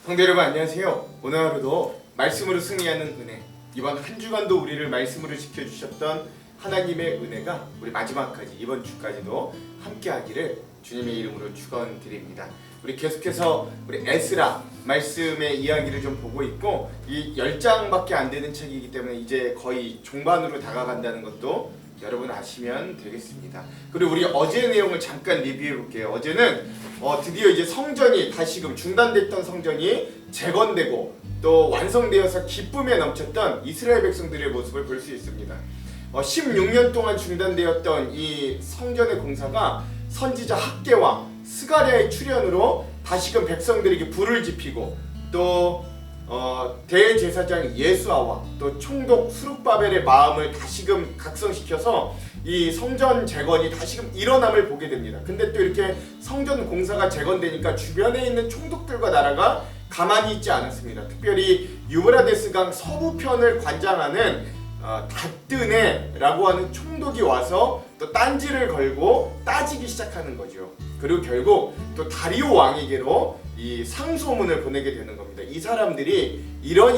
성도 여러분 안녕하세요. 오늘 하루도 말씀으로 승리하는 은혜, 이번 한 주간도 우리를 말씀으로 지켜주셨던 하나님의 은혜가 우리 마지막까지 이번 주까지도 함께하기를 주님의 이름으로 축원드립니다. 우리 계속해서 우리 에스라 말씀의 이야기를 좀 보고 있고, 이 10장밖에 안 되는 책이기 때문에 이제 거의 종반으로 다가간다는 것도 여러분 아시면 되겠습니다. 그리고 우리 어제 내용을 잠깐 리뷰해 볼게요. 어제는 드디어 이제 성전이 다시금 중단됐던 성전이 재건되고 또 완성되어서 기쁨에 넘쳤던 이스라엘 백성들의 모습을 볼 수 있습니다. 16년 동안 중단되었던 이 성전의 공사가 선지자 학개와 스가랴의 출현으로 다시금 백성들에게 불을 지피고, 또 대제사장 예수아와 또 총독 스룹바벨의 마음을 다시금 각성시켜서 이 성전 재건이 다시금 일어남을 보게 됩니다. 근데 또 이렇게 성전 공사가 재건되니까 주변에 있는 총독들과 나라가 가만히 있지 않았습니다. 특별히 유브라데스 강 서부편을 관장하는 닷드네라고 하는 총독이 와서 또 딴지를 걸고 따지기 시작하는 거죠. 그리고 결국 또 다리오 왕에게로 이 상소문을 보내게 되는 겁니다. 이 사람들이 이런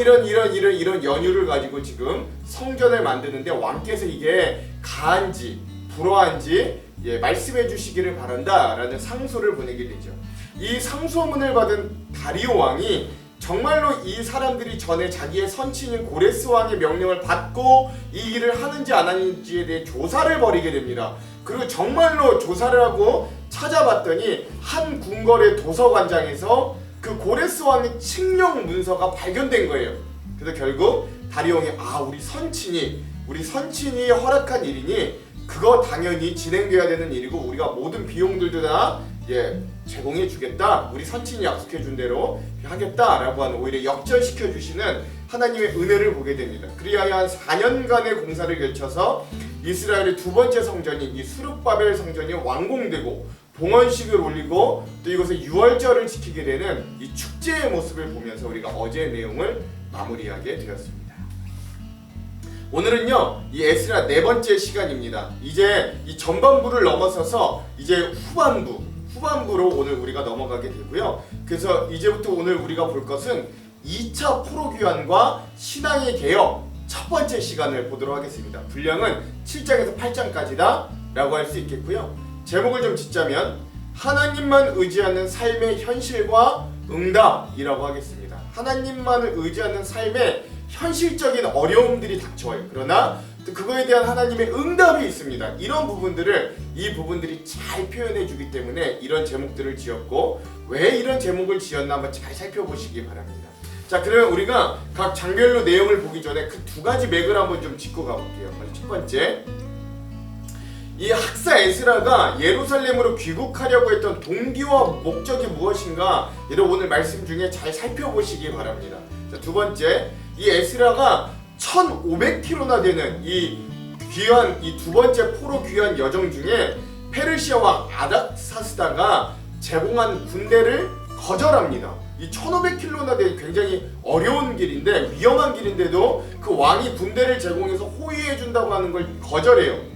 연유를 가지고 지금 성전을 만드는데 왕께서 이게 가한지 불허한지 말씀해 주시기를 바란다라는 상소를 보내게 되죠. 이 상소문을 받은 다리오 왕이 정말로 이 사람들이 전에 자기의 선친인 고레스 왕의 명령을 받고 이 일을 하는지 안 하는지에 대해 조사를 벌이게 됩니다. 그리고 정말로 조사를 하고 찾아봤더니 한 궁궐의 도서관장에서 그 고레스 왕의 칙령 문서가 발견된 거예요. 그래서 결국 다리오 왕이 우리 선친이 허락한 일이니 그거 당연히 진행돼야 되는 일이고 우리가 모든 비용들도 다 제공해 주겠다, 우리 선친이 약속해 준 대로 하겠다라고 하는, 오히려 역전시켜 주시는 하나님의 은혜를 보게 됩니다. 그리하여 한 4년간의 공사를 거쳐서 이스라엘의 두 번째 성전인 이 스룹바벨 성전이 완공되고 봉헌식을 올리고 또 이곳에 유월절을 지키게 되는 이 축제의 모습을 보면서 우리가 어제의 내용을 마무리하게 되었습니다. 오늘은요, 이 에스라 네 번째 시간입니다. 이제 이 전반부를 넘어서서 이제 후반부로 오늘 우리가 넘어가게 되고요. 그래서 이제부터 오늘 우리가 볼 것은 2차 포로귀환과 신앙의 개혁 첫 번째 시간을 보도록 하겠습니다. 분량은 7장에서 8장까지다 라고 할 수 있겠고요. 제목을 좀 짓자면 하나님만 의지하는 삶의 현실과 응답이라고 하겠습니다. 하나님만을 의지하는 삶에 현실적인 어려움들이 닥쳐와요. 그러나 또 그거에 대한 하나님의 응답이 있습니다. 이런 부분들을 이 부분들이 잘 표현해 주기 때문에 이런 제목들을 지었고, 왜 이런 제목을 지었나 한번 잘 살펴보시기 바랍니다. 자, 그러면 우리가 각 장별로 내용을 보기 전에 그 두 가지 맥을 한번 좀 짚고 가볼게요. 첫 번째, 이 학사 에스라가 예루살렘으로 귀국하려고 했던 동기와 목적이 무엇인가, 여러분 오늘 말씀 중에 잘 살펴보시기 바랍니다. 자, 두 번째, 이 에스라가 1500km나 되는 이 귀환, 이 두 번째 포로 귀환 여정 중에 페르시아 왕 아닥사스다가 제공한 군대를 거절합니다. 이 1500km나 되는 굉장히 어려운 길인데, 위험한 길인데도 그 왕이 군대를 제공해서 호위해 준다고 하는 걸 거절해요.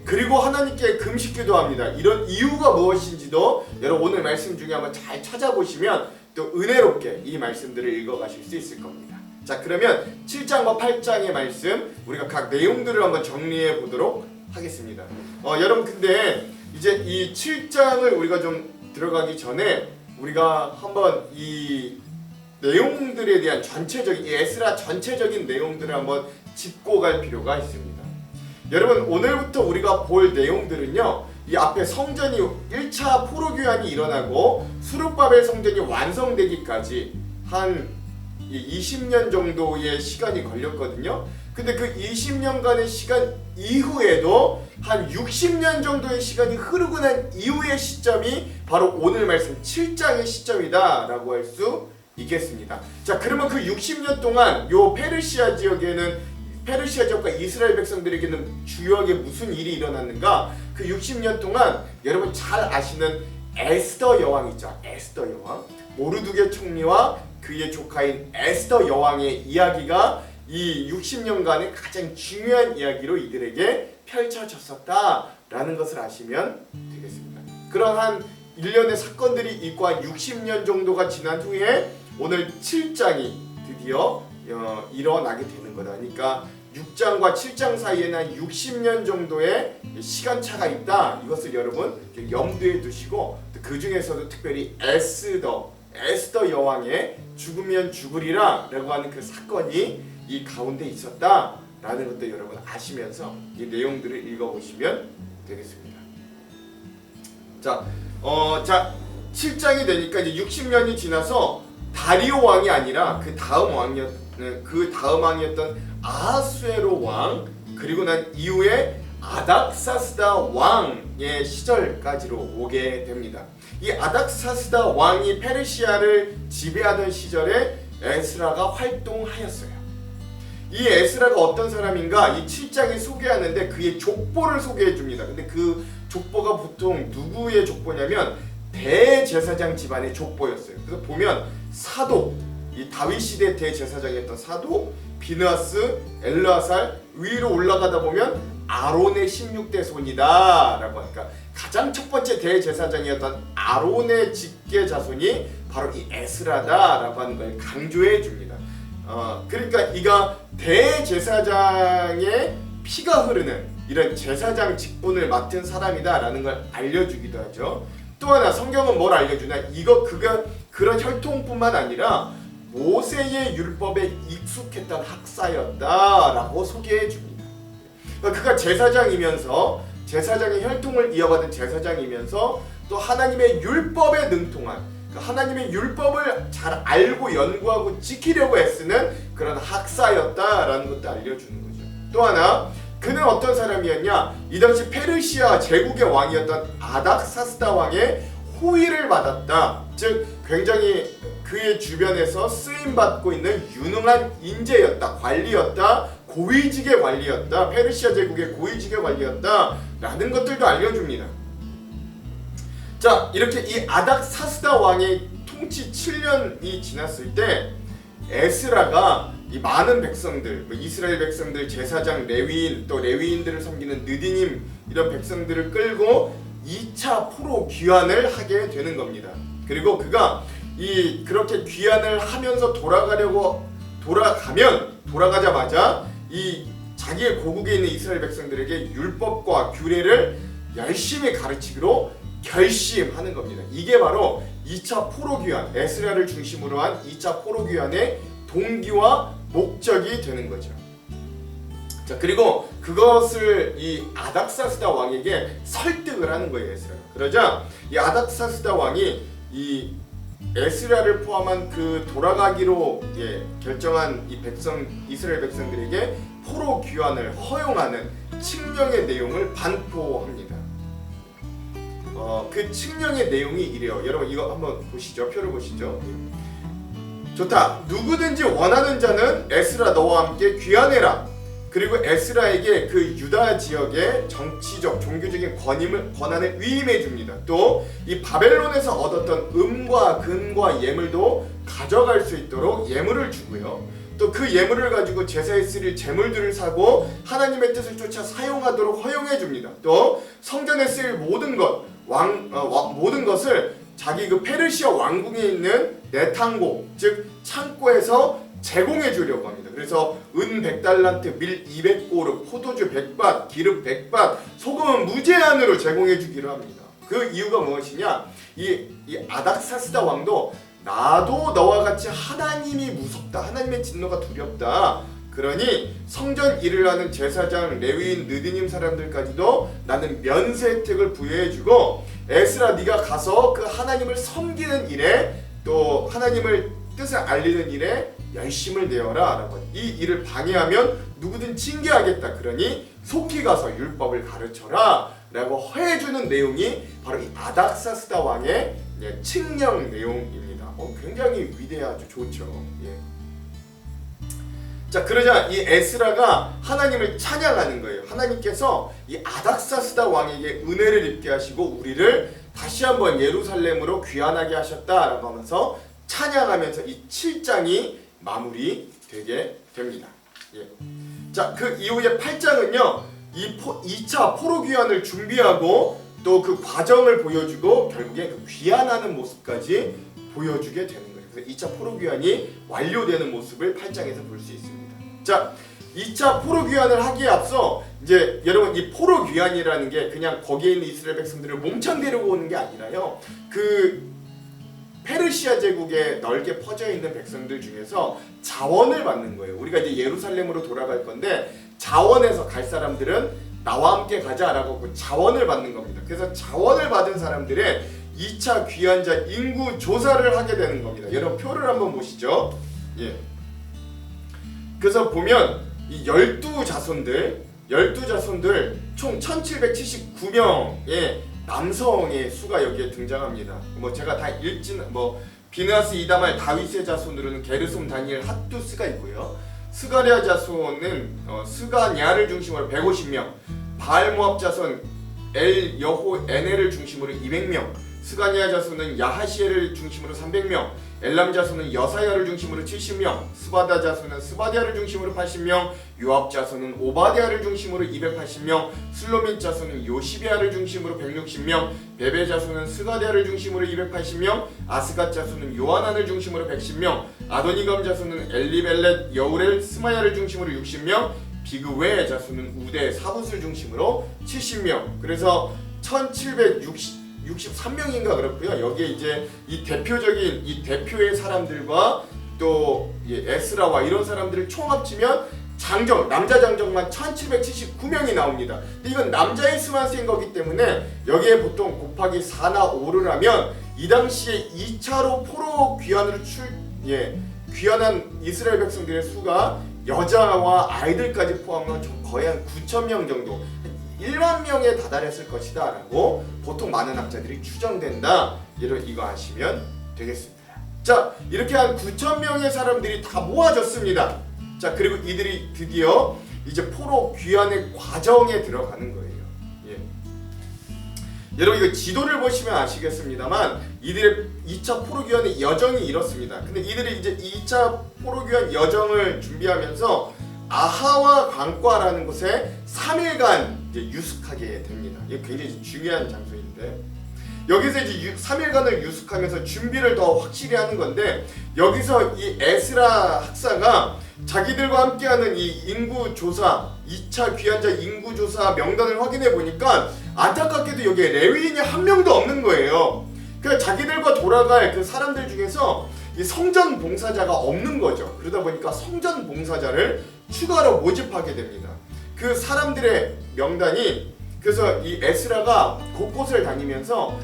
그리고 하나님께 금식기도 합니다. 이런 이유가 무엇인지도 여러분 오늘 말씀 중에 한번 잘 찾아보시면 또 은혜롭게 이 말씀들을 읽어가실 수 있을 겁니다. 자, 그러면 7장과 8장의 말씀 우리가 각 내용들을 한번 정리해 보도록 하겠습니다. 여러분, 근데 이제 이 7장을 우리가 좀 들어가기 전에 우리가 한번 이 내용들에 대한 전체적인, 이 에스라 전체적인 내용들을 한번 짚고 갈 필요가 있습니다. 여러분, 오늘부터 우리가 볼 내용들은요, 이 앞에 성전이 1차 포로귀환이 일어나고 수룹바벨 성전이 완성되기까지 한 20년 정도의 시간이 걸렸거든요. 근데 그 20년간의 시간 이후에도 한 60년 정도의 시간이 흐르고 난 이후의 시점이 바로 오늘 말씀 7장의 시점이다 라고 할 수 있겠습니다. 자, 그러면 그 60년 동안 요 페르시아 지역과 이스라엘 백성들에게는 주요하게 무슨 일이 일어났는가? 그 60년 동안 여러분 잘 아시는 에스더 여왕 있죠. 에스더 여왕, 모르드게 총리와 그의 조카인 에스더 여왕의 이야기가 이 60년간의 가장 중요한 이야기로 이들에게 펼쳐졌었다라는 것을 아시면 되겠습니다. 그러한 일련의 사건들이 있고 한 60년 정도가 지난 후에 오늘 7장이 드디어 일어나게 되는 거다. 그러니까 6장과 7장 사이에는 한 60년 정도의 시간차가 있다. 이것을 여러분 염두에 두시고, 그 중에서도 특별히 에스더 여왕의 죽으면 죽으리라 라고 하는 그 사건이 이 가운데 있었다 라는 것도 여러분 아시면서 이 내용들을 읽어보시면 되겠습니다. 자, 7장이 되니까 이제 60년이 지나서 다리오 왕이 아니라 그 다음 왕이었던 아하수에로 왕, 그리고 난 이후에 아닥사스다 왕의 시절까지로 오게 됩니다. 이 아닥사스다 왕이 페르시아를 지배하던 시절에 에스라가 활동하였어요. 이 에스라가 어떤 사람인가 이 7장이 소개하는데 그의 족보를 소개해 줍니다. 근데 그 족보가 보통 누구의 족보냐면 대제사장 집안의 족보였어요. 그래서 보면 사독, 이 다윗 시대 대제사장이었던 사독, 비느하스, 엘르아살, 위로 올라가다 보면 아론의 16대 손이다 라고 하니까 가장 첫 번째 대제사장이었던 아론의 직계 자손이 바로 이 에스라다 라고 하는 걸 강조해 줍니다. 그러니까 이가 대제사장의 피가 흐르는 이런 제사장 직분을 맡은 사람이다 라는 걸 알려주기도 하죠. 또 하나 성경은 뭘 알려주나, 그가 그런 혈통뿐만 아니라 모세의 율법에 익숙했던 학사였다라고 소개해 줍니다. 그가 제사장이면서 제사장의 혈통을 이어받은 제사장이면서 또 하나님의 율법에 능통한, 하나님의 율법을 잘 알고 연구하고 지키려고 애쓰는 그런 학사였다라는 것도 알려주는 거죠. 또 하나, 그는 어떤 사람이었냐, 이 당시 페르시아 제국의 왕이었던 아닥사스다 왕의 호의를 받았다. 즉 굉장히 그의 주변에서 쓰임받고 있는 유능한 인재였다, 관리였다, 고위직의 관리였다, 페르시아 제국의 고위직의 관리였다 라는 것들도 알려줍니다. 자, 이렇게 이 아닥사스다 왕의 통치 7년이 지났을 때 에스라가 이 많은 백성들, 이스라엘 백성들, 제사장, 레위인, 또 레위인들을 섬기는 느디님 이런 백성들을 끌고 2차 포로 귀환을 하게 되는 겁니다. 그리고 그가 그렇게 귀환을 하면서 돌아가자마자 이 자기의 고국에 있는 이스라엘 백성들에게 율법과 규례를 열심히 가르치기로 결심하는 겁니다. 이게 바로 2차 포로 귀환, 에스라를 중심으로 한 2차 포로 귀환의 동기와 목적이 되는 거죠. 자, 그리고 그것을 이 아닥사스다 왕에게 설득을 하는 거예요, 에스라가. 그러자 이 아닥사스다 왕이 이 에스라를 포함한 그 돌아가기로 결정한 이 이스라엘 백성들에게 포로 귀환을 허용하는 칙령의 내용을 반포합니다. 그 칙령의 내용이 이래요. 여러분 이거 한번 보시죠. 표를 보시죠. 좋다. 누구든지 원하는 자는 에스라 너와 함께 귀환해라. 그리고 에스라에게 그 유다 지역의 정치적, 종교적인 권한을 위임해 줍니다. 또 이 바벨론에서 얻었던 음과 금과 예물도 가져갈 수 있도록 예물을 주고요. 또 그 예물을 가지고 제사에 쓰릴 제물들을 사고 하나님의 뜻을 쫓아 사용하도록 허용해 줍니다. 또 성전에 쓰일 모든 것을 자기 그 페르시아 왕궁에 있는 내탕고, 즉 창고에서 제공해 주려고 합니다. 그래서 은 100달란트, 밀 200고르, 포도주 100밭, 기름 100밭, 소금은 무제한으로 제공해 주기로 합니다. 그 이유가 무엇이냐? 이 아닥사스다 왕도 나도 너와 같이 하나님이 무섭다, 하나님의 진노가 두렵다, 그러니 성전 일을 하는 제사장, 레위인, 느디님 사람들까지도 나는 면세 혜택을 부여해주고 에스라 네가 가서 그 하나님을 섬기는 일에 또 하나님을 뜻을 알리는 일에 열심을 내어라 라고, 이 일을 방해하면 누구든 징계하겠다, 그러니 속히 가서 율법을 가르쳐라 라고 허해주는 내용이 바로 이 아닥사스다 왕의 칙령 내용입니다. 굉장히 위대하죠. 좋죠. 자, 그러자 이 에스라가 하나님을 찬양하는 거예요. 하나님께서 이 아닥사스다 왕에게 은혜를 입게 하시고 우리를 다시 한번 예루살렘으로 귀환하게 하셨다라고 하면서 찬양하면서 이 7장이 마무리되게 됩니다. 자, 그 이후에 8장은요 이 2차 포로 귀환을 준비하고 또 그 과정을 보여주고 결국에 그 귀환하는 모습까지 보여주게 되는 거예요. 그 2차 포로 귀환이 완료되는 모습을 8장에서 볼 수 있습니다. 자, 2차 포로 귀환을 하기에 앞서 이제 여러분 이 포로 귀환이라는 게 그냥 거기에 있는 이스라엘 백성들을 몽창 데리고 오는 게 아니라요. 그 페르시아 제국에 넓게 퍼져 있는 백성들 중에서 자원을 받는 거예요. 우리가 이제 예루살렘으로 돌아갈 건데 자원에서 갈 사람들은 나와 함께 가자라고 자원을 받는 겁니다. 그래서 자원을 받은 사람들의 2차 귀환자 인구 조사를 하게 되는 겁니다. 여러분 표를 한번 보시죠. 예. 그래서 보면 이 12자손들 총 1779명의 남성의 수가 여기에 등장합니다. 뭐 제가 다 읽지는 비느하스, 이다말, 다윗의 자손으로는 게르솜, 다니엘, 핫두스가 있고요. 스가랴 자손은 스가냐를 중심으로 150명, 바알 모압 자손 엘 여호 에넬을 중심으로 200명, 스가냐 자손은 야하시엘을 중심으로 300명, 엘람 자손은 여사야를 중심으로 70명, 스바다 자손은 스바디아를 중심으로 80명, 요압 자손은 오바디아를 중심으로 280명, 슬로밋 자손은 요시비아를 중심으로 160명, 베베 자손은 스가디아를 중심으로 280명, 아스갓 자손은 요하난을 중심으로 110명, 아도니감 자손은 엘리벨렛, 여우렐, 스마야를 중심으로 60명, 비그웨 자손은 우데, 사붓을 중심으로 70명. 그래서 1763명인가 그렇고요. 여기에 이제 이 대표적인 이 대표의 사람들과 또 에스라와 이런 사람들을 총 합치면 장정, 남자 장정만 1779명이 나옵니다. 근데 이건 남자의 수만 센 거기 때문에 여기에 보통 곱하기 4나 5를 하면 이 당시에 2차로 포로 귀환으로 귀환한 이스라엘 백성들의 수가 여자와 아이들까지 포함하면 거의 한 9,000명 정도, 1만 명에 다다랐을 것이다 라고 보통 많은 학자들이 추정된다. 이거 아시면 되겠습니다. 자, 이렇게 한 9,000명의 사람들이 다 모아졌습니다. 자, 그리고 이들이 드디어 이제 포로 귀환의 과정에 들어가는 거예요. 예. 여러분 이거 지도를 보시면 아시겠습니다만 이들의 2차 포로 귀환의 여정이 이렇습니다. 근데 이들이 이제 2차 포로 귀환 여정을 준비하면서 아하와 강과라는 곳에 3일간 이제 유숙하게 됩니다. 이게 굉장히 중요한 장소인데 여기서 이제 3일간을 유숙하면서 준비를 더 확실히 하는 건데 여기서 이 에스라 학사가 자기들과 함께하는 이 인구 조사 2차 귀환자 인구 조사 명단을 확인해 보니까 안타깝게도 여기에 레위인이 한 명도 없는 거예요. 그러니까 자기들과 돌아갈 그 사람들 중에서 이 성전 봉사자가 없는 거죠. 그러다 보니까 성전 봉사자를 추가로 모집하게 됩니다. 그 사람들의 명단이 그래서 이 에스라가 곳곳을 다니면서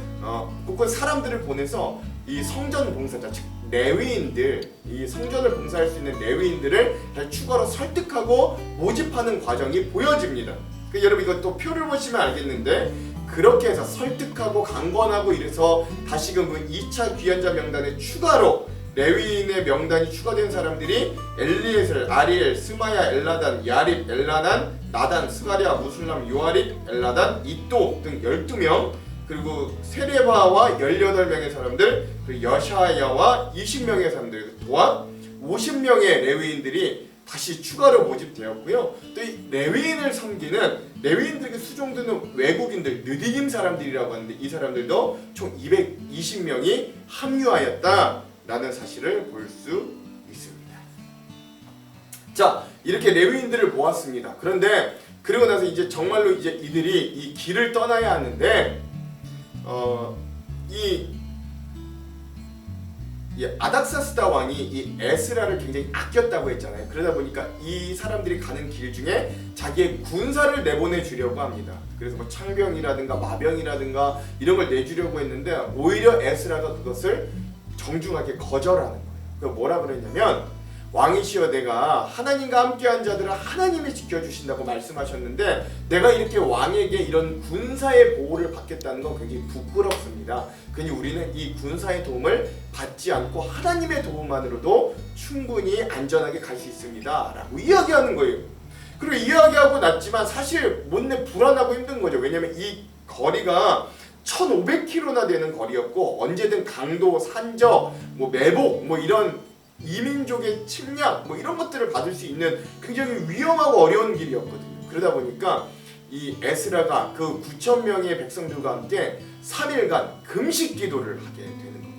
곳곳 사람들을 보내서 이 성전 봉사자 즉 레위인들 이 성전을 봉사할 수 있는 레위인들을 추가로 설득하고 모집하는 과정이 보여집니다. 여러분 이거 또 표를 보시면 알겠는데 그렇게 해서 설득하고 강권하고 이래서 다시금 그 2차 귀환자 명단에 추가로 레위인의 명단이 추가된 사람들이 엘리에셀, 아리엘, 스마야, 엘라단, 야립, 엘라난, 나단, 스가랴, 무술람, 요아립, 엘라단, 이또 등 12명 그리고 세레바와 18명의 사람들 그리고 여샤야와 20명의 사람들 또한 50명의 레위인들이 다시 추가로 모집되었고요. 또 이 레위인을 섬기는 레위인들에게 수종드는 외국인들 느디김 사람들이라고 하는데 이 사람들도 총 220명이 합류하였다라는 사실을 볼 수 있습니다. 자, 이렇게 레위인들을 모았습니다. 그런데 그리고 나서 이제 정말로 이제 이들이 이 길을 떠나야 하는데 이 아닥사스다 왕이 이 에스라를 굉장히 아꼈다고 했잖아요. 그러다 보니까 이 사람들이 가는 길 중에 자기의 군사를 내보내 주려고 합니다. 그래서 뭐 창병이라든가 마병이라든가 이런 걸 내주려고 했는데 오히려 에스라가 그것을 정중하게 거절하는 거예요. 그 뭐라 그랬냐면 왕이시여 내가 하나님과 함께한 자들은 하나님이 지켜주신다고 말씀하셨는데 내가 이렇게 왕에게 이런 군사의 보호를 받겠다는 건 굉장히 부끄럽습니다. 그니 우리는 이 군사의 도움을 받지 않고 하나님의 도움만으로도 충분히 안전하게 갈 수 있습니다 라고 이야기하는 거예요. 그리고 이야기하고 났지만 사실 못내 불안하고 힘든 거죠. 왜냐면 이 거리가 1500km나 되는 거리였고 언제든 강도, 산적, 뭐 매복 뭐 이런 이민족의 침략 뭐 이런 것들을 받을 수 있는 굉장히 위험하고 어려운 길이었거든요. 그러다 보니까 이 에스라가 그 9,000명의 백성들과 함께 3일간 금식 기도를 하게 되는 겁니다.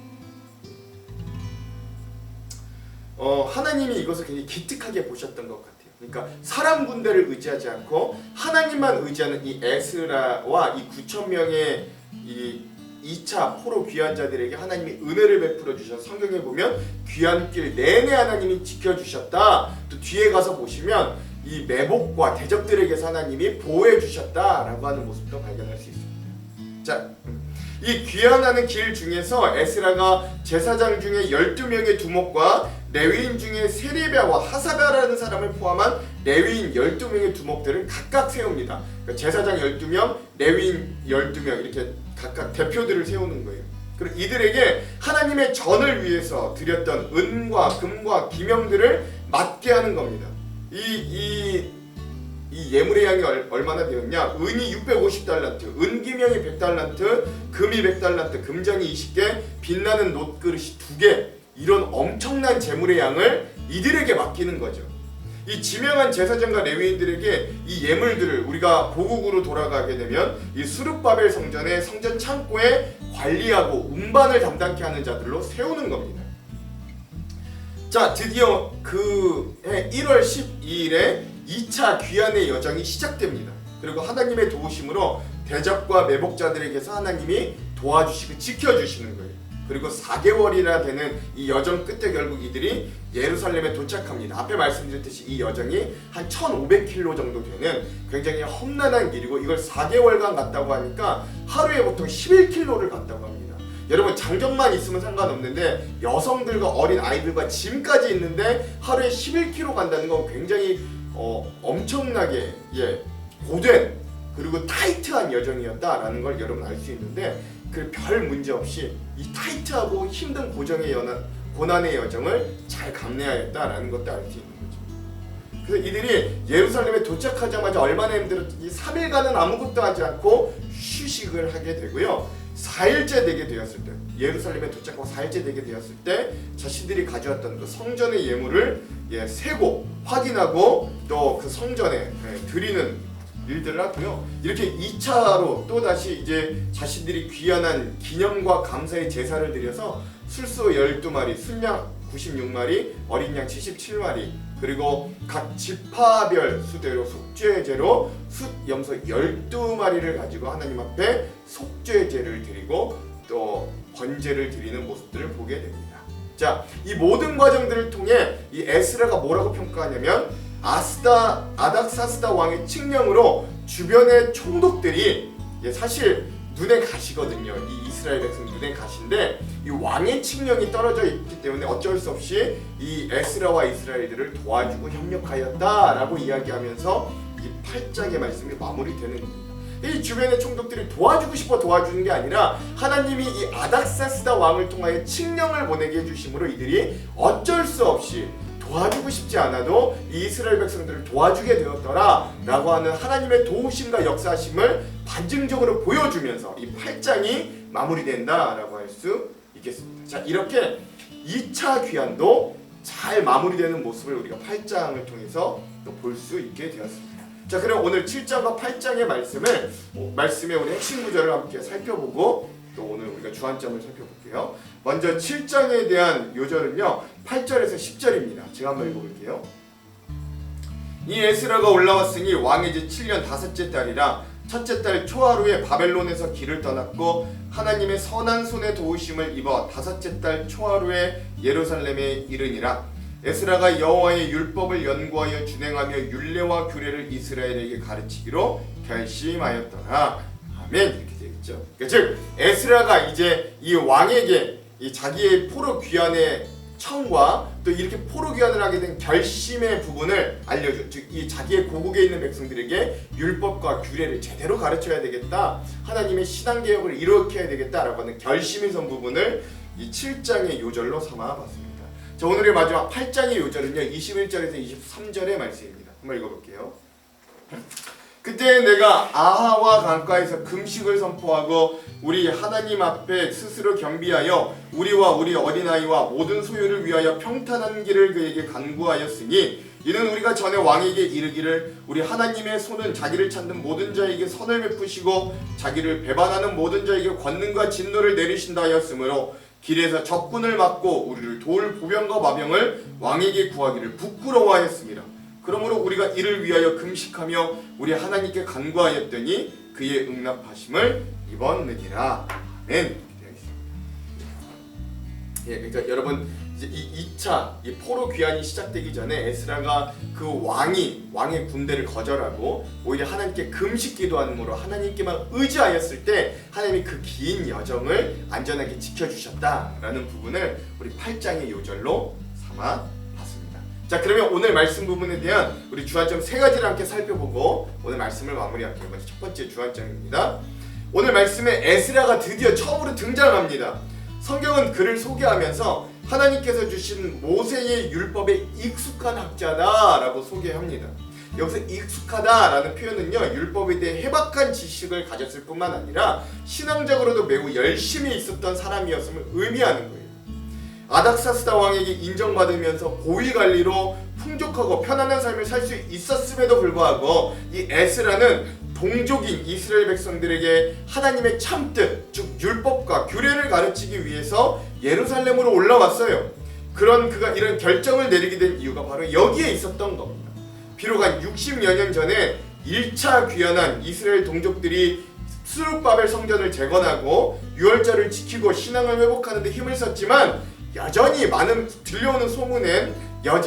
하나님이 이것을 굉장히 기특하게 보셨던 것 같아요. 그러니까 사람 군대를 의지하지 않고 하나님만 의지하는 이 에스라와 이 9천 명의 이 2차 포로 귀환자들에게 하나님이 은혜를 베풀어 주셔서 성경에 보면 귀한 길 내내 하나님이 지켜주셨다. 또 뒤에 가서 보시면 이 매복과 대적들에게서 하나님이 보호해 주셨다라고 하는 모습도 발견할 수 있습니다. 자, 이 귀환하는 길 중에서 에스라가 제사장 중에 12명의 두목과 레위인 중에 세레비아와 하사랴라는 사람을 포함한 레위인 12명의 두목들을 각각 세웁니다. 그러니까 제사장 12명, 레위인 12명 이렇게 각각 대표들을 세우는 거예요. 그리고 이들에게 하나님의 전을 위해서 드렸던 은과 금과 기명들을 맡게 하는 겁니다. 이 예물의 양이 얼마나 되었냐? 은이 650달란트, 은기명이 100달란트, 금이 100달란트, 금장이 20개, 빛나는 놋그릇이 2개, 이런 엄청난 재물의 양을 이들에게 맡기는 거죠. 이 지명한 제사장과 레위인들에게 이 예물들을 우리가 고국으로 돌아가게 되면 이 수룹바벨 성전의 성전 창고에 관리하고 운반을 담당케 하는 자들로 세우는 겁니다. 자, 드디어 그 해 1월 12일에 2차 귀환의 여정이 시작됩니다. 그리고 하나님의 도우심으로 대적과 매복자들에게서 하나님이 도와주시고 지켜주시는 거예요. 그리고 4개월이나 되는 이 여정 끝에 결국 이들이 예루살렘에 도착합니다. 앞에 말씀드렸듯이 이 여정이 한 1500km 정도 되는 굉장히 험난한 길이고 이걸 4개월간 갔다고 하니까 하루에 보통 11km를 갔다고 합니다. 여러분 장정만 있으면 상관없는데 여성들과 어린 아이들과 짐까지 있는데 하루에 11km 간다는 건 굉장히 엄청나게 고된 그리고 타이트한 여정이었다라는 걸 여러분 알 수 있는데 그 별 문제 없이 이 타이트하고 힘든 고난의 여정을 잘 감내하였다라는 것도 알 수 있는 거죠. 그래서 이들이 예루살렘에 도착하자마자 얼마나 힘들었는지 3일간은 아무것도 하지 않고 휴식을 하게 되고요. 4일째 되게 되었을 때 예루살렘에 도착하고 4일째 되게 되었을 때 자신들이 가져왔던 그 성전의 예물을 세고 확인하고 또 그 성전에 드리는 일들을 하고요. 이렇게 2차로 또다시 이제 자신들이 귀환한 기념과 감사의 제사를 드려서 술수 12마리, 순양 96마리, 어린 양 77마리, 그리고 각 지파별 수대로 속죄제로 숫 염소 12마리를 가지고 하나님 앞에 속죄제를 드리고 또 번제를 드리는 모습들을 보게 됩니다. 자, 이 모든 과정들을 통해 이 에스라가 뭐라고 평가하냐면 아닥사스다 왕의 칙령으로 주변의 총독들이 사실 눈에 가시거든요. 이 이스라엘 백성 눈에 가신데 이 왕의 칙령이 떨어져 있기 때문에 어쩔 수 없이 이 에스라와 이스라엘들을 도와주고 협력하였다라고 이야기하면서 이 8장의 말씀이 마무리되는 겁니다. 이 주변의 총독들이 도와주고 싶어 도와주는 게 아니라 하나님이 이 아닥사스다 왕을 통하여 칙령을 보내게 해주심으로 이들이 어쩔 수 없이 도와주고 싶지 않아도 이 이스라엘 백성들을 도와주게 되었더라 라고 하는 하나님의 도우심과 역사심을 반증적으로 보여주면서 이 8장이 마무리된다 라고 할 수 있겠습니다. 자, 이렇게 2차 귀환도 잘 마무리되는 모습을 우리가 8장을 통해서 또 볼 수 있게 되었습니다. 자, 그럼 오늘 7장과 8장의 말씀의 우리 핵심 구절을 함께 살펴보고 또 오늘 우리가 주안점을 살펴볼게요. 먼저 7장에 대한 요절은요 8절에서 10절입니다. 제가 한번 읽어볼게요. 이 에스라가 올라왔으니 왕의 제 7년 다섯째 달이라 첫째 달 초하루에 바벨론에서 길을 떠났고 하나님의 선한 손의 도우심을 입어 다섯째 달 초하루에 예루살렘에 이르니라. 에스라가 여호와의 율법을 연구하여 준행하며 율례와 규례를 이스라엘에게 가르치기로 결심하였더라. 아멘. 이렇게 되겠죠. 그러니까 즉 에스라가 이제 이 왕에게 이 자기의 포로 귀환의 청과 또 이렇게 포로 귀환을 하게 된 결심의 부분을 알려줘. 즉 이 자기의 고국에 있는 백성들에게 율법과 규례를 제대로 가르쳐야 되겠다. 하나님의 신앙 개혁을 이룩해야 되겠다라고 하는 결심이 선 부분을 이 7장의 요절로 삼아봤습니다. 자, 오늘의 마지막 8장의 요절은요 21절에서 23절의 말씀입니다. 한번 읽어볼게요. 그때 내가 아하와 강가에서 금식을 선포하고 우리 하나님 앞에 스스로 겸비하여 우리와 우리 어린아이와 모든 소유를 위하여 평탄한 길을 그에게 간구하였으니 이는 우리가 전에 왕에게 이르기를 우리 하나님의 손은 자기를 찾는 모든 자에게 선을 베푸시고 자기를 배반하는 모든 자에게 권능과 진노를 내리신다 하였으므로 길에서 적군을 막고 우리를 도울 보병과 마병을 왕에게 구하기를 부끄러워하였습니다. 그러므로 우리가 이를 위하여 금식하며 우리 하나님께 간구하였더니 그의 응답하심을 입었느니라. 아멘. 예, 그러니까 여러분 이제 이 2차 이 포로 귀환이 시작되기 전에 에스라가 그 왕의 군대를 거절하고 오히려 하나님께 금식 기도함으로 하나님께만 의지하였을 때 하나님이 그 긴 여정을 안전하게 지켜주셨다라는 부분을 우리 8장의 요절로 삼아 봤습니다. 자, 그러면 오늘 말씀 부분에 대한 우리 주안점 3가지를 함께 살펴보고 오늘 말씀을 마무리할게요. 먼저 첫 번째 주안점입니다. 오늘 말씀에 에스라가 드디어 처음으로 등장합니다. 성경은 그를 소개하면서 하나님께서 주신 모세의 율법에 익숙한 학자다라고 소개합니다. 여기서 익숙하다라는 표현은요, 율법에 대해 해박한 지식을 가졌을 뿐만 아니라 신앙적으로도 매우 열심히 있었던 사람이었음을 의미하는 거예요. 아닥사스다 왕에게 인정받으면서 고위관리로 풍족하고 편안한 삶을 살 수 있었음에도 불구하고 이 에스라는 동족인 이스라엘 백성들에게 하나님의 참뜻, 즉 율법과 규례를 가르치기 위해서 예루살렘으로 올라왔어요. 그가 이런 결정을 내리게 된 이유가 바로 여기에 있었던 겁니다. 비록 한 60여 년 전에 1차 귀환한 이스라엘 동족들이 스룹바벨 성전을 재건하고 유월절을 지키고 신앙을 회복하는 데 힘을 썼지만 여전히 들려오는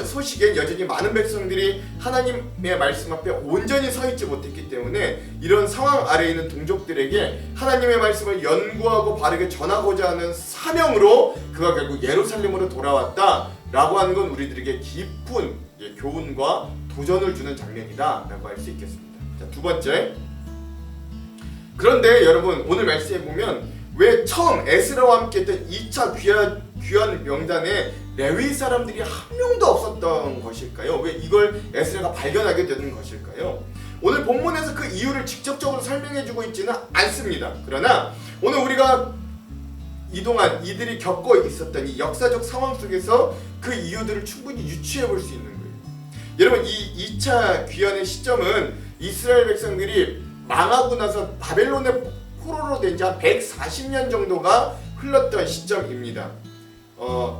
소식엔 여전히 많은 백성들이 하나님의 말씀 앞에 온전히 서 있지 못했기 때문에 이런 상황 아래에 있는 동족들에게 하나님의 말씀을 연구하고 바르게 전하고자 하는 사명으로 그가 결국 예루살렘으로 돌아왔다라고 하는 건 우리들에게 깊은 교훈과 도전을 주는 장면이다라고 할 수 있겠습니다. 자, 두 번째. 그런데 여러분 오늘 말씀해 보면 왜 처음 에스라와 함께 했던 2차 귀환 명단에 레위 사람들이 한 명도 없었던 것일까요? 왜 이걸 에스라가 발견하게 되는 것일까요? 오늘 본문에서 그 이유를 직접적으로 설명해주고 있지는 않습니다. 그러나 오늘 우리가 이동안 이들이 겪고 있었던 이 역사적 상황 속에서 그 이유들을 충분히 유추해 볼 수 있는 거예요. 여러분 이 2차 귀환의 시점은 이스라엘 백성들이 망하고 나서 바벨론의 포로로 된 지 한 140년 정도가 흘렀던 시점입니다.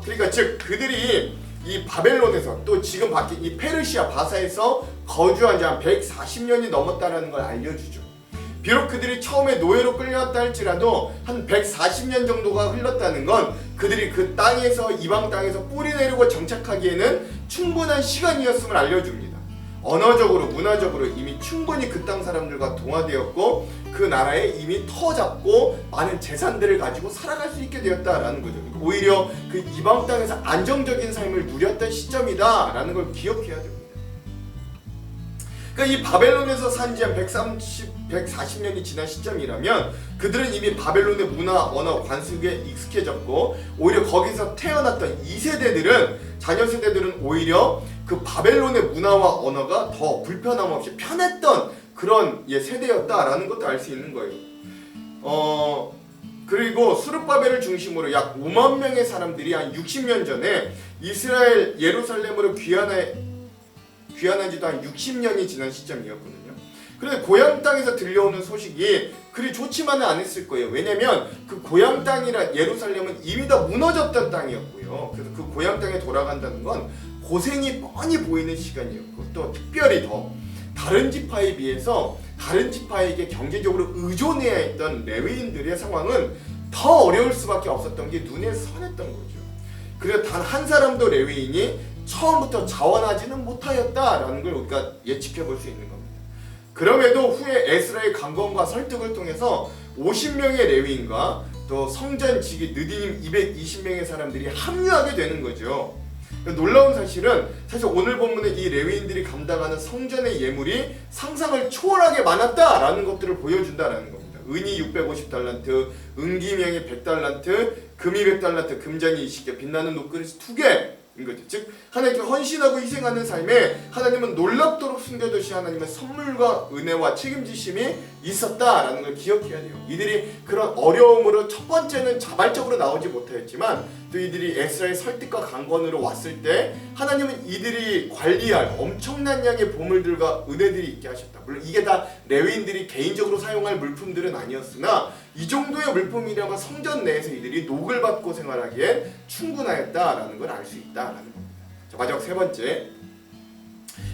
그러니까 즉 그들이 이 바벨론에서 또 지금 바뀐 이 페르시아 바사에서 거주한 지 한 140년이 넘었다라는 걸 알려주죠. 비록 그들이 처음에 노예로 끌려왔다 할지라도 한 140년 정도가 흘렀다는 건 그들이 그 땅에서 이방 땅에서 뿌리 내리고 정착하기에는 충분한 시간이었음을 알려줍니다. 언어적으로 문화적으로 이미 충분히 그 땅 사람들과 동화되었고 그 나라에 이미 터 잡고 많은 재산들을 가지고 살아갈 수 있게 되었다라는 거죠. 오히려 그 이방 땅에서 안정적인 삶을 누렸던 시점이다라는 걸 기억해야 됩니다. 그러니까 이 바벨론에서 산 지 한 140년이 지난 시점이라면 그들은 이미 바벨론의 문화, 언어, 관습에 익숙해졌고 오히려 거기서 태어났던 2세대들은 자녀 세대들은 오히려 그 바벨론의 문화와 언어가 더 불편함 없이 편했던 그런 세대였다라는 것도 알 수 있는 거예요. 그리고 스룹바벨을 중심으로 약 5만 명의 사람들이 한 60년 전에 이스라엘 예루살렘으로 귀환한 지도 한 60년이 지난 시점이었거든요. 그런데 고향 땅에서 들려오는 소식이 그리 좋지만은 않았을 거예요. 왜냐면 그 고향 땅이라 예루살렘은 이미 다 무너졌던 땅이었고요. 그래서 그 고향 땅에 돌아간다는 건 고생이 뻔히 보이는 시간이었고 또 특별히 더 다른 지파에 비해서 다른 지파에게 경제적으로 의존해야 했던 레위인들의 상황은 더 어려울 수밖에 없었던 게 눈에 선했던 거죠. 그래서 단 한 사람도 레위인이 처음부터 자원하지는 못하였다라는 걸 우리가 예측해 볼 수 있는 겁니다. 그럼에도 후에 에스라의 강권과 설득을 통해서 50명의 레위인과 또 성전 지기 느디님 220명의 사람들이 합류하게 되는 거죠. 놀라운 사실은 사실 오늘 본문의 이 레위인들이 감당하는 성전의 예물이 상상을 초월하게 많았다라는 것들을 보여준다라는 겁니다. 은이 650달란트, 은기명이 100달란트, 금이 100달란트, 금잔이 20개, 빛나는 녹그릇이 2개 거죠. 즉 하나님께 헌신하고 희생하는 삶에 하나님은 놀랍도록 숨겨두신 하나님의 선물과 은혜와 책임지심이 있었다라는 걸 기억해야 돼요. 이들이 그런 어려움으로 첫 번째는 자발적으로 나오지 못하였지만 또 이들이 에스라의 설득과 강권으로 왔을 때 하나님은 이들이 관리할 엄청난 양의 보물들과 은혜들이 있게 하셨다. 물론 이게 다 레위인들이 개인적으로 사용할 물품들은 아니었으나 이 정도의 물품이라면 성전 내에서 이들이 녹을 받고 생활하기에 충분하였다라는 걸 알 수 있다라는 겁니다. 자, 마지막 세 번째,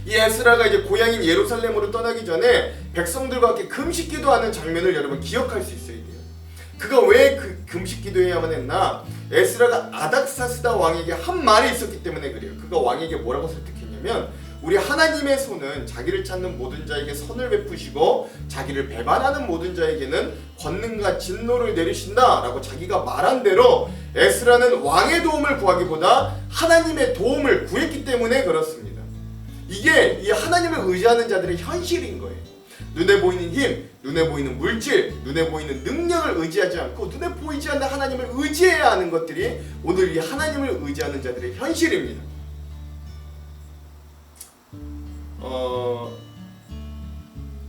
이 에스라가 이제 고향인 예루살렘으로 떠나기 전에 백성들과 함께 금식기도하는 장면을 여러분 기억할 수 있어야 돼요. 그가 왜 그 금식기도해야만 했나? 에스라가 아닥사스다 왕에게 한 말이 있었기 때문에 그래요. 그가 왕에게 뭐라고 설득했냐면, 우리 하나님의 손은 자기를 찾는 모든 자에게 선을 베푸시고 자기를 배반하는 모든 자에게는 권능과 진노를 내리신다라고 자기가 말한 대로 에스라는 왕의 도움을 구하기보다 하나님의 도움을 구했기 때문에 그렇습니다. 이게 이 하나님을 의지하는 자들의 현실인 거예요. 눈에 보이는 힘, 눈에 보이는 물질, 눈에 보이는 능력을 의지하지 않고 눈에 보이지 않는 하나님을 의지해야 하는 것들이 오늘 이 하나님을 의지하는 자들의 현실입니다.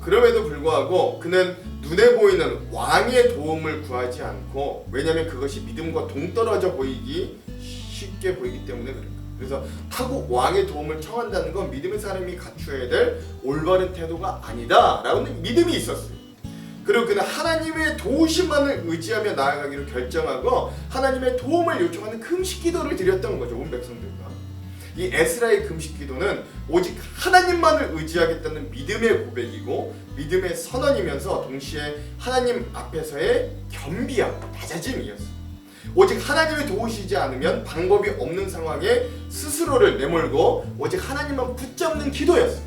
그럼에도 불구하고 그는 눈에 보이는 왕의 도움을 구하지 않고, 왜냐하면 그것이 믿음과 동떨어져 보이기 쉽게 보이기 때문에 그래요. 그래서 타고 왕의 도움을 청한다는 건 믿음의 사람이 갖추어야 될 올바른 태도가 아니다라는 믿음이 있었어요. 그리고 그는 하나님의 도우심만을 의지하며 나아가기로 결정하고 하나님의 도움을 요청하는 금식 기도를 드렸던 거죠, 온 백성들과. 이 에스라의 금식 기도는 오직 하나님만을 의지하겠다는 믿음의 고백이고 믿음의 선언이면서 동시에 하나님 앞에서의 겸비함, 다짐이었어요. 오직 하나님이 도우시지 않으면 방법이 없는 상황에 스스로를 내몰고 오직 하나님만 붙잡는 기도였어요.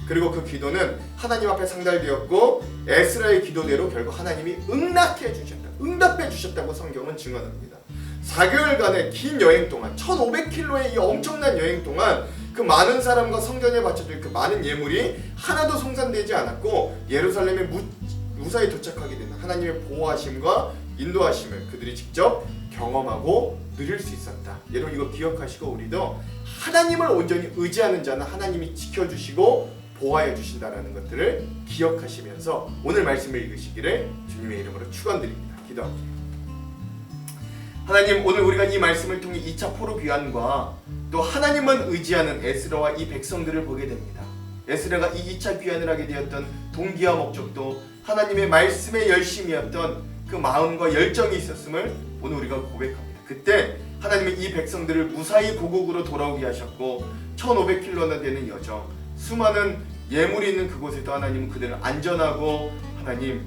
그리고 그 기도는 하나님 앞에 상달되었고 에스라의 기도대로 결국 하나님이 응답해 주셨다고 성경은 증언합니다. 4개월간의 긴 여행 동안, 1500km의 이 엄청난 여행 동안 그 많은 사람과 성전에 바쳐질 그 많은 예물이 하나도 송산되지 않았고 예루살렘에 무사히 도착하게 되는 하나님의 보호하심과 인도하심을 그들이 직접 경험하고 누릴 수 있었다. 여러분 이거 기억하시고 우리도 하나님을 온전히 의지하는 자는 하나님이 지켜주시고 보호하여 주신다라는 것들을 기억하시면서 오늘 말씀을 읽으시기를 주님의 이름으로 축원드립니다. 기도합니다. 하나님, 오늘 우리가 이 말씀을 통해 2차 포로 귀환과 또 하나님만 의지하는 에스라와 이 백성들을 보게 됩니다. 에스라가 이 2차 귀환을 하게 되었던 동기와 목적도 하나님의 말씀에 열심이었던 그 마음과 열정이 있었음을 오늘 우리가 고백합니다. 그때 하나님이 이 백성들을 무사히 고국으로 돌아오게 하셨고 1500km나 되는 여정, 수많은 예물이 있는 그곳에도 하나님은 그들을 안전하고 하나님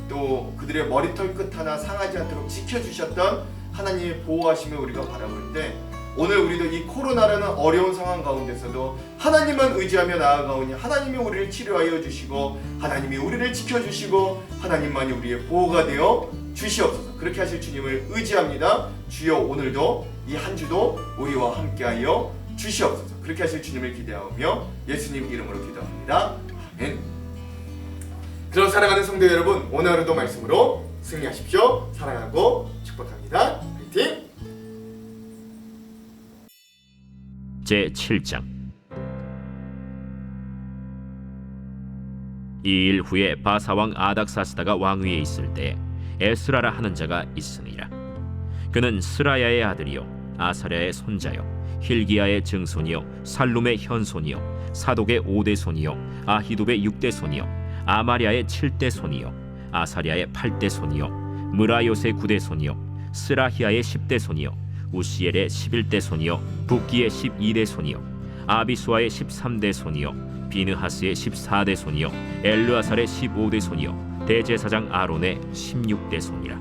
또 그들의 머리털 끝 하나 상하지 않도록 지켜주셨던 하나님의 보호하심을 우리가 바라볼 때 오늘 우리도 이 코로나라는 어려운 상황 가운데서도 하나님만 의지하며 나아가오니 하나님이 우리를 치료하여 주시고 하나님이 우리를 지켜주시고 하나님만이 우리의 보호가 되어 주시옵소서. 그렇게 하실 주님을 의지합니다. 주여 오늘도 이 한 주도 우리와 함께하여 주시옵소서. 그렇게 하실 주님을 기대하며 예수님 이름으로 기도합니다. 아멘. 그럼 사랑하는 성도 여러분, 오늘 하루도 말씀으로 승리하십시오. 사랑하고 축복합니다. 화이팅! 제7장. 이 일 후에 바사왕 아닥사스다가 왕위에 있을 때 에스라라 하는 자가 있으니라. 그는 스라야의 아들이요 아사랴의 손자요 힐기야의 증손이요 살룸의 현손이요 사독의 5대 손이요 아히둡의 6대 손이요 아마랴의 7대 손이요 아사랴의 8대 손이요 무라요의 9대 손이요 스라히야의 10대 손이요 우시엘의 11대 손이요 붓기의 12대 손이요 아비수아의 13대 손이요 비느하스의 14대 손이요 엘르아살의 15대 손이요 대제사장 아론의 16대 손이라.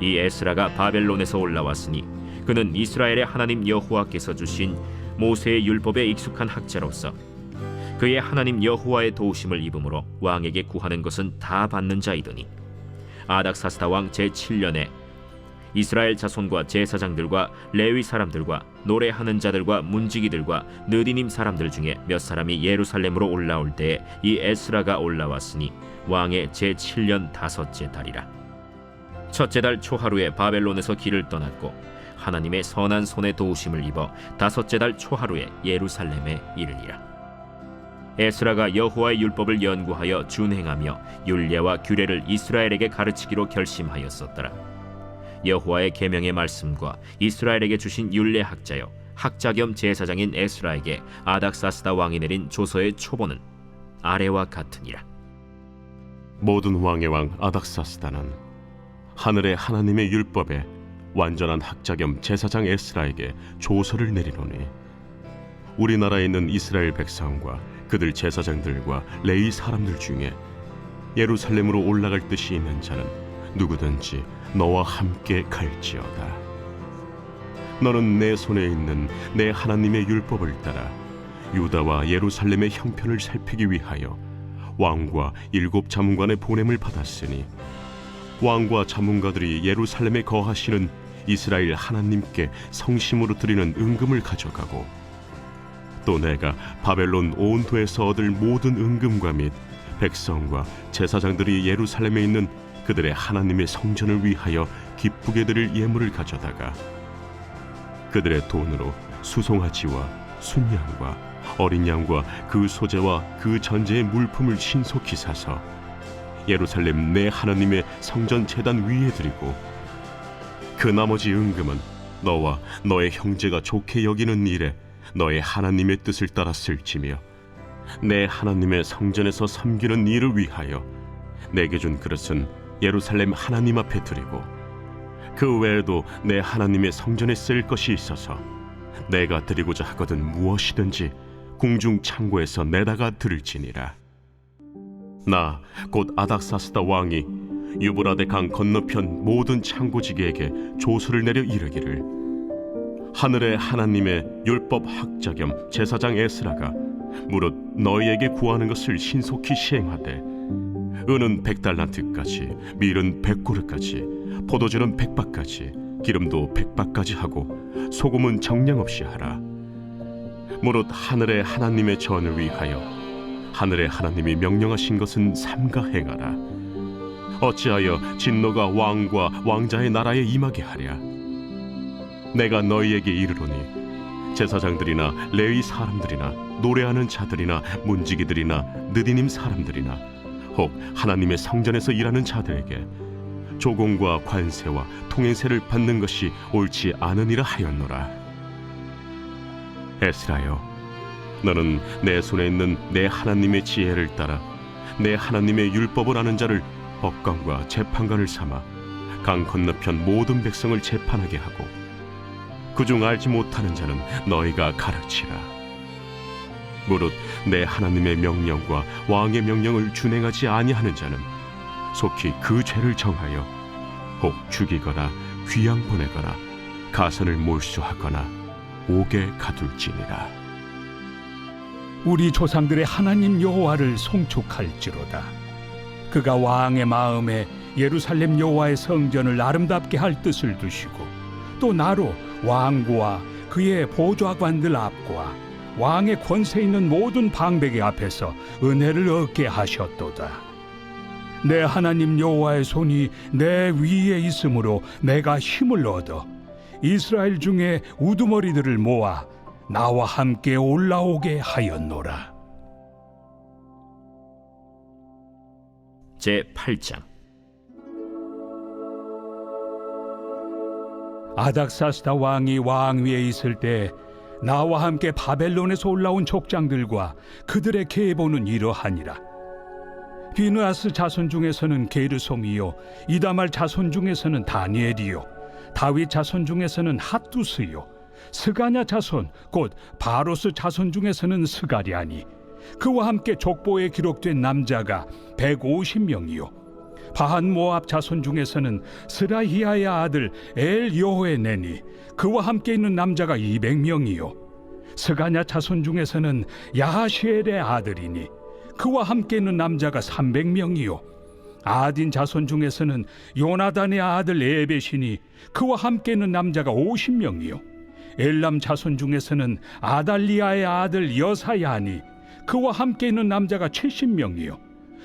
이 에스라가 바벨론에서 올라왔으니 그는 이스라엘의 하나님 여호와께서 주신 모세의 율법에 익숙한 학자로서 그의 하나님 여호와의 도우심을 입음으로 왕에게 구하는 것은 다 받는 자이더니 아닥사스다 왕 제7년에 이스라엘 자손과 제사장들과 레위 사람들과 노래하는 자들과 문지기들과 느디님 사람들 중에 몇 사람이 예루살렘으로 올라올 때에 이 에스라가 올라왔으니 왕의 제7년 5째 달이라. 첫째 달 초하루에 바벨론에서 길을 떠났고 하나님의 선한 손에 도우심을 입어 5째 달 초하루에 예루살렘에 이르니라. 에스라가 여호와의 율법을 연구하여 준행하며 율례와 규례를 이스라엘에게 가르치기로 결심하였었더라. 여호와의 계명의 말씀과 이스라엘에게 주신 율례 학자여 학자 겸 제사장인 에스라에게 아닥사스다 왕이 내린 조서의 초본은 아래와 같으니라. 모든 왕의 왕 아닥사스다는 하늘의 하나님의 율법에 완전한 학자 겸 제사장 에스라에게 조서를 내리노니, 우리나라에 있는 이스라엘 백성과 그들 제사장들과 레위 사람들 중에 예루살렘으로 올라갈 뜻이 있는 자는 누구든지 너와 함께 갈지어다. 너는 내 손에 있는 내 하나님의 율법을 따라 유다와 예루살렘의 형편을 살피기 위하여 왕과 7 자문관의 보냄을 받았으니, 왕과 자문가들이 예루살렘에 거하시는 이스라엘 하나님께 성심으로 드리는 은금을 가져가고, 또 내가 바벨론 온도에서 얻을 모든 은금과 및 백성과 제사장들이 예루살렘에 있는 그들의 하나님의 성전을 위하여 기쁘게 드릴 예물을 가져다가 그들의 돈으로 수송아지와 순양과 어린 양과 그 소재와 그 전제의 물품을 신속히 사서 예루살렘 내 하나님의 성전 제단 위에 드리고, 그 나머지 은금은 너와 너의 형제가 좋게 여기는 일에 너의 하나님의 뜻을 따라 쓸지며, 내 하나님의 성전에서 섬기는 일을 위하여 내게 준 그릇은 예루살렘 하나님 앞에 드리고, 그 외에도 내 하나님의 성전에 쓸 것이 있어서 내가 드리고자 하거든 무엇이든지 궁중 창고에서 내다가 드릴지니라. 나 곧 아닥사스다 왕이 유브라데 강 건너편 모든 창고지기에게 조서를 내려 이르기를, 하늘의 하나님의 율법 학자 겸 제사장 에스라가 무릇 너희에게 구하는 것을 신속히 시행하되, 은은 100달란트까지, 밀은 100고르까지, 포도주는 100바까지, 기름도 100바까지 하고 소금은 정량 없이 하라. 무릇 하늘의 하나님의 전을 위하여 하늘의 하나님이 명령하신 것은 삼가 행하라. 어찌하여 진노가 왕과 왕자의 나라에 임하게 하랴. 내가 너희에게 이르노니, 제사장들이나 레위 사람들이나 노래하는 자들이나 문지기들이나 느디님 사람들이나 혹 하나님의 성전에서 일하는 자들에게 조공과 관세와 통행세를 받는 것이 옳지 않으니라 하였노라. 에스라여, 너는 내 손에 있는 내 하나님의 지혜를 따라 내 하나님의 율법을 아는 자를 법관과 재판관을 삼아 강 건너편 모든 백성을 재판하게 하고, 그중 알지 못하는 자는 너희가 가르치라. 무릇 내 하나님의 명령과 왕의 명령을 준행하지 아니하는 자는 속히 그 죄를 정하여 혹 죽이거나 귀양 보내거나 가선을 몰수하거나 옥에 가둘지니라. 우리 조상들의 하나님 여호와를 송축할지로다. 그가 왕의 마음에 예루살렘 여호와의 성전을 아름답게 할 뜻을 두시고, 또 나로 왕과 그의 보좌관들 앞과 왕의 권세 있는 모든 방백의 앞에서 은혜를 얻게 하셨도다. 내 하나님 여호와의 손이 내 위에 있으므로 내가 힘을 얻어 이스라엘 중에 우두머리들을 모아 나와 함께 올라오게 하였노라. 제8장. 아닥사스다 왕이 왕위에 있을 때 나와 함께 바벨론에서 올라온 족장들과 그들의 계보는 이러하니라. 비느하스 자손 중에서는 게르솜이요, 이다말 자손 중에서는 다니엘이요, 다윗 자손 중에서는 핫두스요, 스가냐 자손 곧 바로스 자손 중에서는 스가랴니, 그와 함께 족보에 기록된 남자가 150명이요, 바한 모압 자손 중에서는 스라히야의 아들 엘여호에네니, 그와 함께 있는 남자가 200명이요, 스가냐 자손 중에서는 야하시엘의 아들이니, 그와 함께 있는 남자가 300명이요, 아딘 자손 중에서는 요나단의 아들 에벳이니, 그와 함께 있는 남자가 50명이요, 엘람 자손 중에서는 아달리아의 아들 여사야니, 그와 함께 있는 남자가 70명이요,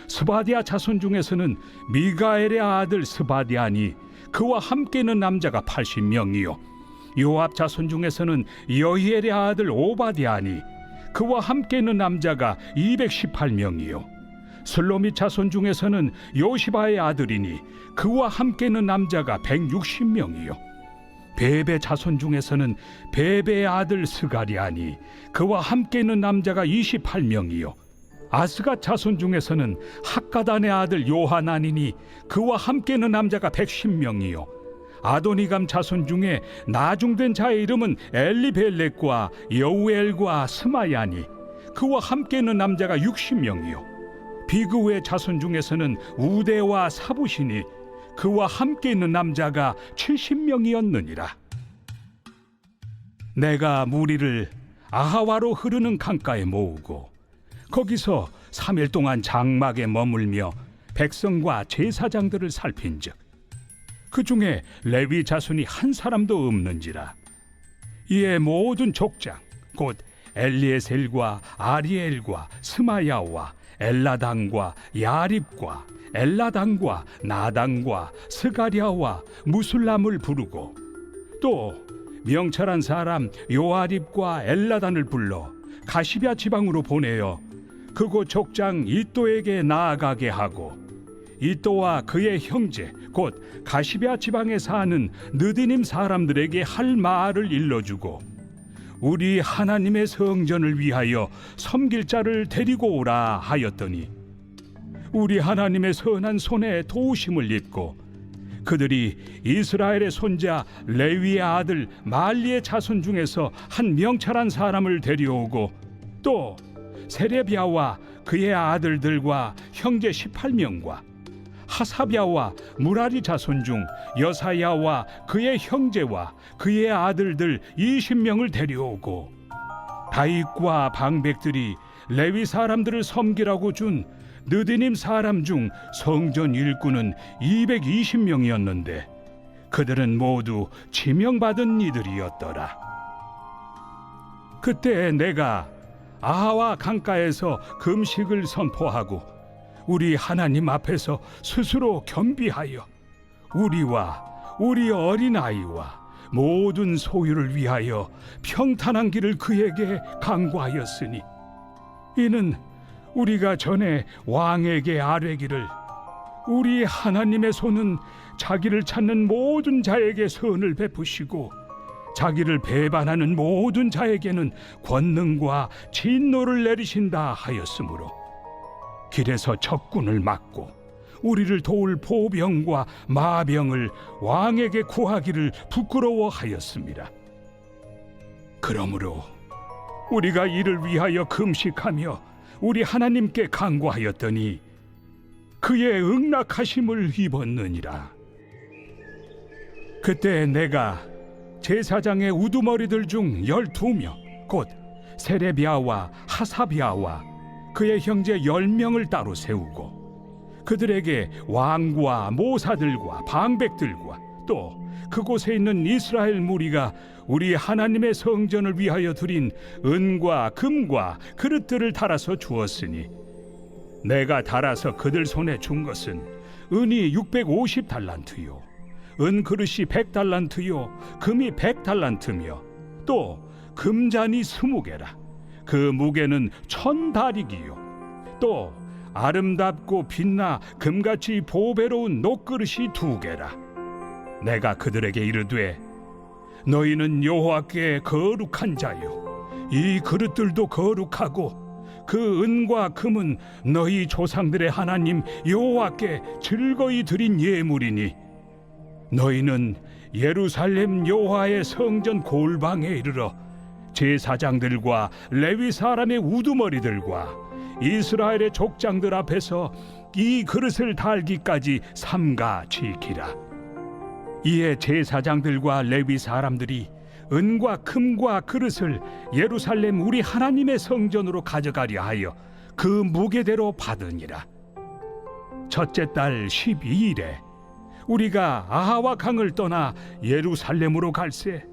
스바디아 자손 중에서는 미가엘의 아들 스바디아니, 그와 함께 있는 남자가 80명이요, 요압 자손 중에서는 여히엘의 아들 오바디아니, 그와 함께 있는 남자가 218명이요, 슬로밋 자손 중에서는 요시바의 아들이니, 그와 함께 있는 남자가 160명이요, 베베 자손 중에서는 베베의 아들 스가리아니, 그와 함께 있는 남자가 28명이요, 아스가 자손 중에서는 학가단의 아들 요하나니니 그와 함께 있는 남자가 110명이요 아도니감 자손 중에 나중된 자의 이름은 엘리벨렉과 여우엘과 스마야니 그와 함께 있는 남자가 60명이요 비그우의 자손 중에서는 우대와 사부시니 그와 함께 있는 남자가 70명이었느니라. 내가 무리를 아하와로 흐르는 강가에 모으고 거기서 3일 동안 장막에 머물며 백성과 제사장들을 살핀즉 그 중에 레위 자손이 한 사람도 없는지라. 이에 모든 족장 곧 엘리에셀과 아리엘과 스마야와 엘라당과 야립과 엘라당과 나당과 스가랴와 무술람을 부르고 또 명철한 사람 요아립과 엘라단을 불러 가시비아 지방으로 보내어 그곳 족장 이또에게 나아가게 하고 이또와 그의 형제 곧 가시비아 지방에 사는 느디님 사람들에게 할 말을 일러주고 우리 하나님의 성전을 위하여 섬길 자를 데리고 오라 하였더니 우리 하나님의 선한 손에 도우심을 입고 그들이 이스라엘의 손자 레위의 아들 말리의 자손 중에서 한 명철한 사람을 데려오고 또 세레비아와 그의 아들들과 형제 18명과 하사비아와 무라리 자손 중 여사야와 그의 형제와 그의 아들들 20명을 데려오고 다윗과 방백들이 레위 사람들을 섬기라고 준 느디님 사람 중 성전 일꾼은 220명이었는데 그들은 모두 지명받은 이들이었더라. 그때 내가 아하와 강가에서 금식을 선포하고 우리 하나님 앞에서 스스로 겸비하여 우리와 우리 어린아이와 모든 소유를 위하여 평탄한 길을 그에게 강구하였으니 이는 우리가 전에 왕에게 아뢰기를 우리 하나님의 손은 자기를 찾는 모든 자에게 선을 베푸시고 자기를 배반하는 모든 자에게는 권능과 진노를 내리신다 하였으므로 길에서 적군을 막고 우리를 도울 보병과 마병을 왕에게 구하기를 부끄러워하였습니다. 그러므로 우리가 이를 위하여 금식하며 우리 하나님께 간구하였더니 그의 응낙하심을 입었느니라. 그때 내가 제사장의 우두머리들 중 12명 곧 세레비아와 하사비아와 그의 형제 10명을 따로 세우고 그들에게 왕과 모사들과 방백들과 또 그곳에 있는 이스라엘 무리가 우리 하나님의 성전을 위하여 드린 은과 금과 그릇들을 달아서 주었으니 내가 달아서 그들 손에 준 것은 은이 650달란트요 은 그릇이 100달란트요 금이 100달란트며 또 금잔이 20개라 그 무게는 1000다리기요 또 아름답고 빛나 금같이 보배로운 녹그릇이 2개라. 내가 그들에게 이르되 너희는 여호와께 거룩한 자요 이 그릇들도 거룩하고 그 은과 금은 너희 조상들의 하나님 여호와께 즐거이 드린 예물이니 너희는 예루살렘 여호와의 성전 골방에 이르러 제사장들과 레위 사람의 우두머리들과 이스라엘의 족장들 앞에서 이 그릇을 달기까지 삼가 지키라. 이에 제사장들과 레위 사람들이 은과 금과 그릇을 예루살렘 우리 하나님의 성전으로 가져가려 하여 그 무게대로 받으니라. 첫째 달 12일에 우리가 아하와 강을 떠나 예루살렘으로 갈새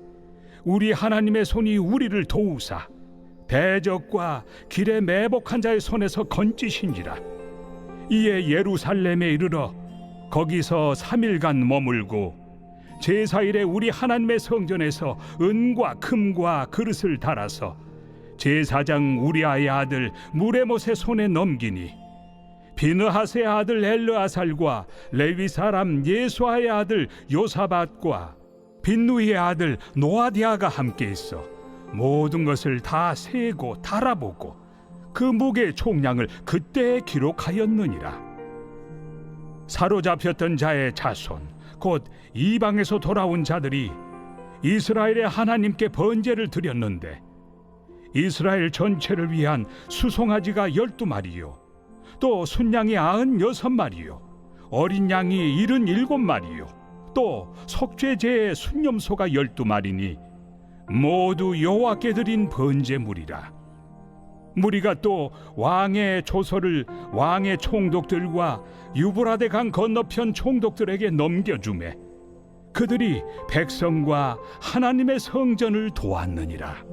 우리 하나님의 손이 우리를 도우사 대적과 길에 매복한 자의 손에서 건지신지라. 이에 예루살렘에 이르러 거기서 3일간 머물고 제사일에 우리 하나님의 성전에서 은과 금과 그릇을 달아서 제사장 우리아의 아들 무레못의 손에 넘기니 비느하스의 아들 엘르아살과 레위 사람 예수아의 아들 요사밧과 빈누이의 아들 노아디아가 함께 있어 모든 것을 다 세고 달아보고 그 무게의 총량을 그때에 기록하였느니라. 사로잡혔던 자의 자손 곧 이방에서 돌아온 자들이 이스라엘의 하나님께 번제를 드렸는데 이스라엘 전체를 위한 수송아지가 12마리요 또 순양이 96마리요 어린 양이 77마리요 또 속죄제의 순념소가 12마리니 모두 여호와께 드린 번제물이라. 무리가 또 왕의 조서를 왕의 총독들과 유브라데 강 건너편 총독들에게 넘겨주매 그들이 백성과 하나님의 성전을 도왔느니라.